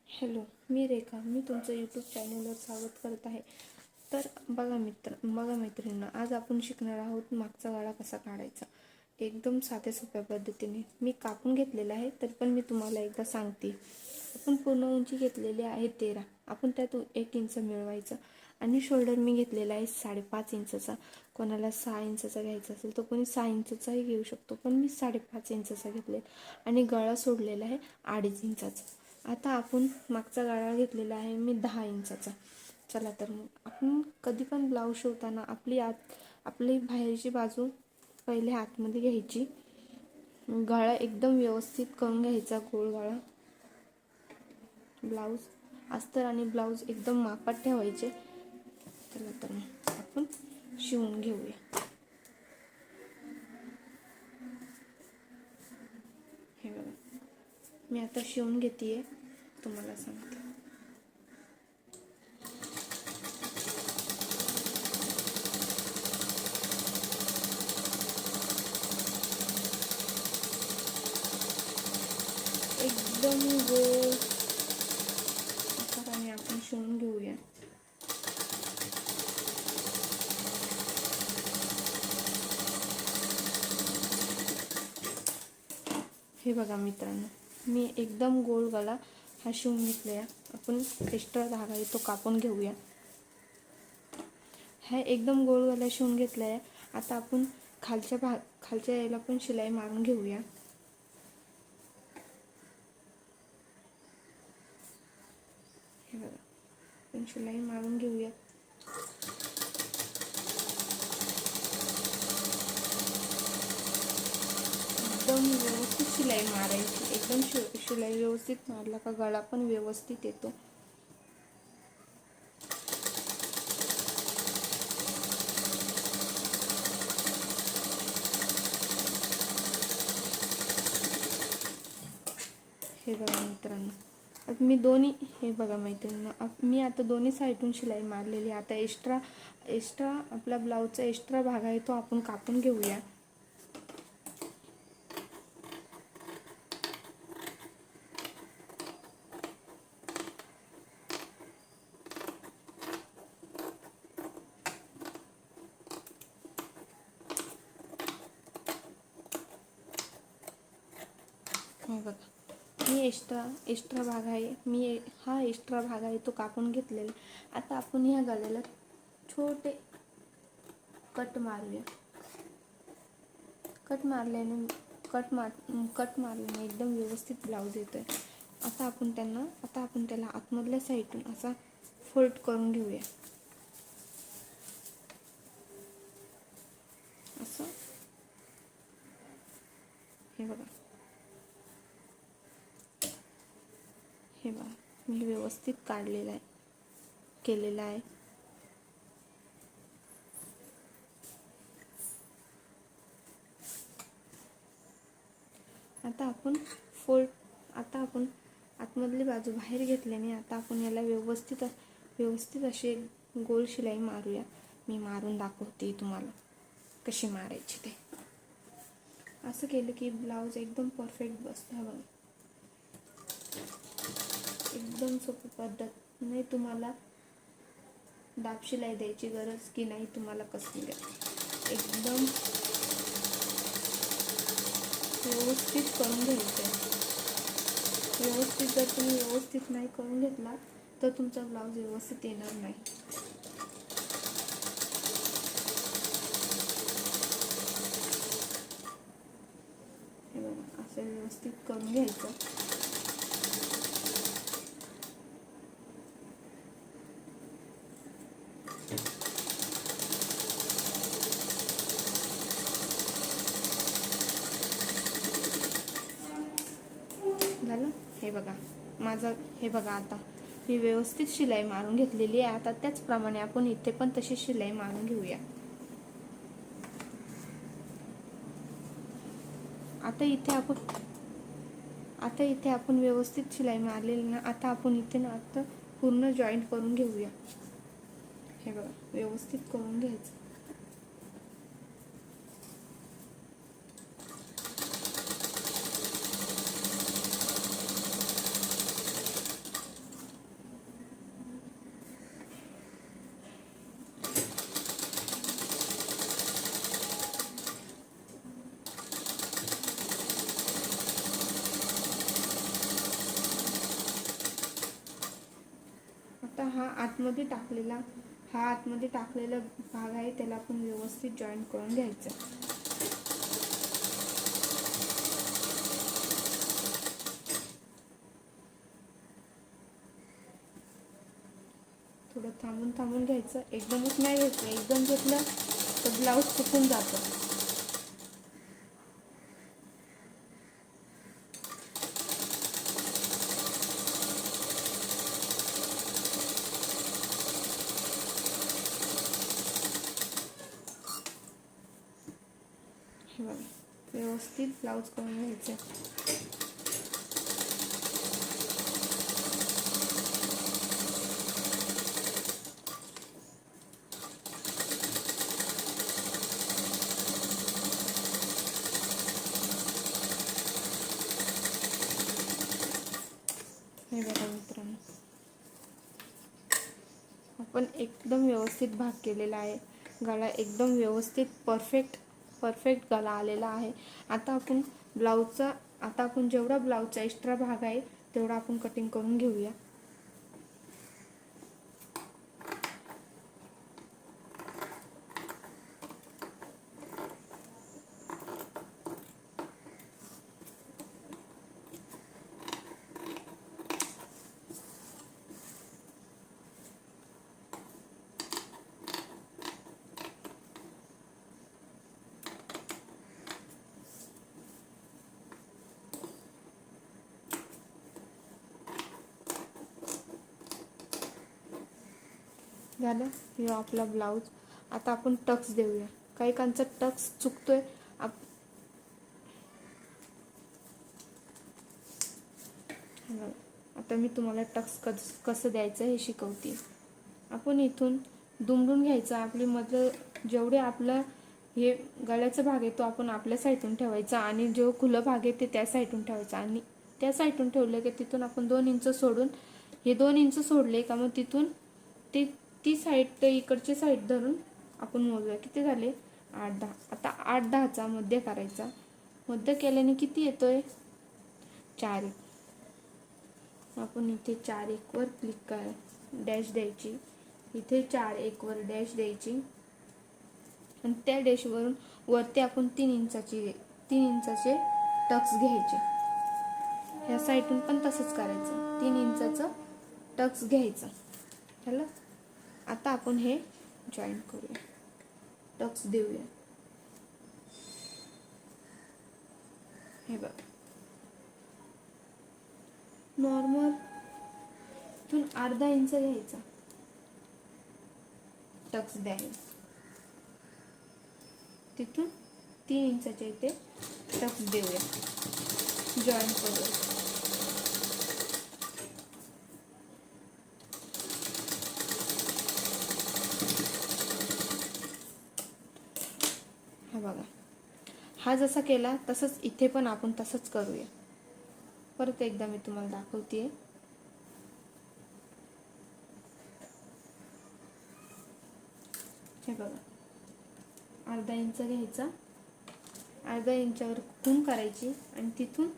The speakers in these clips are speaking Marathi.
हॅलो, मी रेखा. मी तुमचं यूट्यूब चॅनलवर स्वागत करत आहे. तर बघा मैत्रिणींनो, आज आपण शिकणार आहोत मागचा गाळा कसा काढायचा एकदम साध्या सोप्या पद्धतीने. मी कापून घेतलेला आहे, तर पण मी तुम्हाला एकदा सांगते. आपण पूर्ण उंची घेतलेली आहे 13. आपण त्यात 1 इंच मिळवायचं आणि शोल्डर मी घेतलेला आहे 5.5 इंचचा. कोणाला 6 इंचचा घ्यायचा असेल तर कोणी 6 इंचचाही घेऊ शकतो, पण मी 5.5 इंचचा घेतले आणि गळा सोडलेला आहे 2.5 इंचाचा. आता आपण मागचा गाळा घेतलेला आहे मी 10 इंचाचा. चला तर मग आपण कधी पण ब्लाऊज शिवताना आपली बाहेरची बाजू पहिले आतमध्ये घ्यायची. गळा एकदम व्यवस्थित करून घ्यायचा, गोल गळा. ब्लाऊज अस्तर आणि ब्लाऊज एकदम मापात ठेवायचे. चला तर मग आपण शिवून घेऊया. हे बघा, मी आता शिवून घेते, तुम्हाला सांगते. एकदम गोल आकाराने आपण शिवून घेऊया. हे बघा मित्रांनो, मी एकदम गोल गळा हा शिवून घेतला. आपण एक्स्ट्रा धागा आहे तो कापून घेऊया. हा एकदम गोल गळा शिवून घेतला आहे. आता आपण खालच्या याला पण शिलाई मारून घेऊया. हे बघा, आपण शिलाई मारून घेऊया. एकदम व्यवस्थित शिलाई मारायची. एकदम शिलाई व्यवस्थित मारला का गळा पण व्यवस्थित येतो. हे बघा मित्रांनो, आता मी हे बघा मैत्रिणींनो, मी आता दोन्ही साईडून शिलाई मारलेली. आता एक्स्ट्रा आपला ब्लाऊजचा एक्स्ट्रा भाग आहे तो आपण कापून घेऊया. हे बघा, मी एक्स्ट्रा भाग आहे, हा एक्स्ट्रा भाग आहे तो कापून घेतलेला. आता आपण ह्या गळ्याला छोटे कट मारूया. कट मारल्याने एकदम व्यवस्थित ब्लाऊज येतोय. आता आपण त्याला आतमधल्या साईडून असा फोल्ड करून घेऊया. असं हे बघा, मी व्यवस्थित केलेला आहे. आता आपण आतमधली बाजू बाहेर घेतल्याने आता आपण याला व्यवस्थित अशी गोल शिलाई मारूया. मी मारून दाखवते तुम्हाला कशी मारायची ते. असं केलं की ब्लाऊज एकदम परफेक्ट बसतो. बघा, एकदम सोपी पद्धत. नाही तुम्हाला दाब शिलाई द्यायची गरज की नाही तुम्हाला कसली द्या. एकदम व्यवस्थित करून घ्यायचं. जर तुम्ही व्यवस्थित नाही करून घेतला तर तुमचा ब्लाऊज व्यवस्थित येणार नाही. हे बघा, असं व्यवस्थित करून घ्यायचं. झालं. हे बघा, आता मी व्यवस्थित शिलाई मारून घेतलेली आहे. आता त्याचप्रमाणे आपण इथे पण तशी शिलाई मारून घेऊया. आता इथे आपण व्यवस्थित शिलाई मारलेली ना. आता आपण इथे आता पूर्ण जॉईंट करून घेऊया. हे बघा, व्यवस्थित करून घ्यायचं. आता हा आतमध्ये टाकलेला भाग आहे, त्याला आपण व्यवस्थित जॉईंट करून घ्यायचं. थोडं थांबून घ्यायचं, एकदमच नाही घ्यायचं. एकदम घेतलं तर ब्लाऊज चुकून जातं. हे बघा, व्यवस्थित ब्लाऊज करून घ्यायचं. हे बघा मित्रांनो, आपण एकदम व्यवस्थित भाग केलेला आहे. गळा एकदम व्यवस्थित परफेक्ट गळा आलेला आहे. आता आपण जेवढा ब्लाऊजचा एक्स्ट्रा भाग आहे तेवढा आपण कटिंग करून घेऊया. झालं हे आपला ब्लाऊज. आता आपण टक्स देऊया. काही कांचा टक्स चुकतोय. आता मी तुम्हाला टक्स कसं द्यायचं हे शिकवते. आपण इथून दुमडून घ्यायचं. आपली मधलं जेवढे आपलं हे गळ्याचा भाग आहे तो आपण आपल्या साईडून ठेवायचा आणि जो खुला भाग आहे ते त्या साईडून ठेवायचा. आणि त्या साईडून ठेवलं की तिथून आपण 2 इंच सोडून, हे 2 इंच सोडले का मग तिथून ती साईड ते इकडची साईड धरून आपण मोजूया. किती झाले? 8-10. आता 8-10चा मध्य करायचा. मध्य केल्याने किती येतोय? 4. आपण इथे 4-1 वर क्लिक करा, डॅश द्यायची. इथे 4-1 वर डॅश द्यायची आणि त्या डॅशवरून वरती आपण 3 इंचाचे टक्स घ्यायचे. ह्या साईडून पण तसंच करायचं. 3 इंचाचं टक्स घ्यायचं. झालं. आता आपण हे जॉईन करूया, टक्स देऊया. हे बघ, नॉर्मल इथून 1/2 इंच घ्यायचा टक्स द्यायला. तिथून 3 इंचाच्या इथे टक्स देऊया, जॉईन करूया. हा बघा, हा जसा केला तसंच इथे पण आपण तसंच करूया. परत एकदा मी तुम्हाला दाखवते. हे बघा, 1/2 इंच घ्यायचा, 1/2 इंचावर खूण करायची आणि तिथून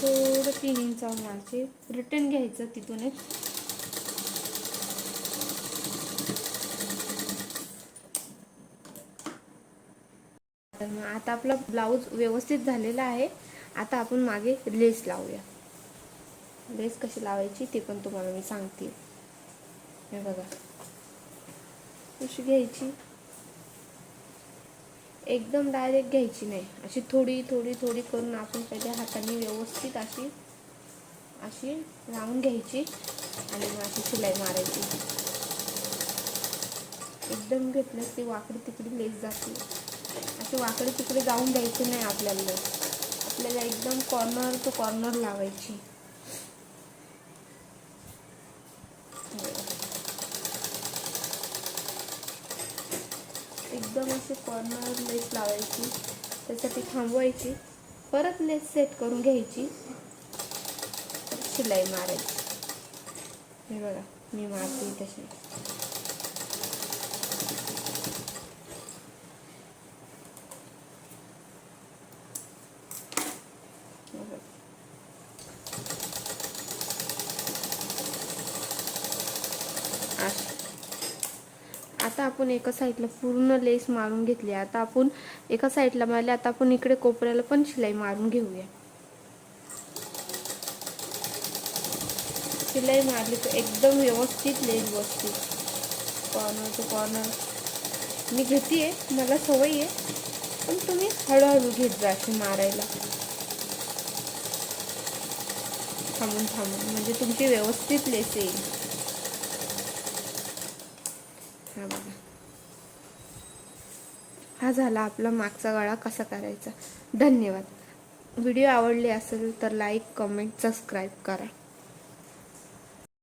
थोडं 3 इंचावर मारायचे. रिटर्न घ्यायचं तिथूनच. तर मग आता आपला ब्लाऊज व्यवस्थित झालेला आहे. आता आपण मागे लेस लावूया. लेस कशी लावायची ते पण तुम्हाला मी सांगते. हे बघा, कशी घ्यायची, एकदम डायरेक्ट घ्यायची नाही. अशी थोडी करून आपण पहिल्या हाताने व्यवस्थित अशी लावून घ्यायची आणि मग अशी शिलाई मारायची. एकदम घेतलं की वाकडी तिकडी लेस जाते. अशी वाकडे तिकडे जाऊन द्यायची नाही आपल्याला एकदम कॉर्नर टू कॉर्नर लावायची. एकदम अशी कॉर्नर लेस लावायची, त्यासाठी थांबवायची, परत लेस सेट करून घ्यायची, शिलाई मारायची. हे बघा, मी मारते तशी. आता आपण एका साईडला पूर्ण लेस मारून घेतली. आता आपण एका साईडला मारली, आता आपण इकडे कोपऱ्याला पण शिलाई मारून घेऊया. शिलाई मारली तर एकदम व्यवस्थित लेस बसते. कॉर्नर टू कॉर्नर मी घेते, मला सवय आहे, पण तुम्ही हळूहळू घेत जा अशी मारायला, थांबून थांबून, म्हणजे तुमची व्यवस्थित लेस येईल. हा बघा, हा झाला आपला मागचा गळा कसा करायचा. धन्यवाद. व्हिडिओ आवडले असेल तर लाईक, कमेंट, सबस्क्राईब करा.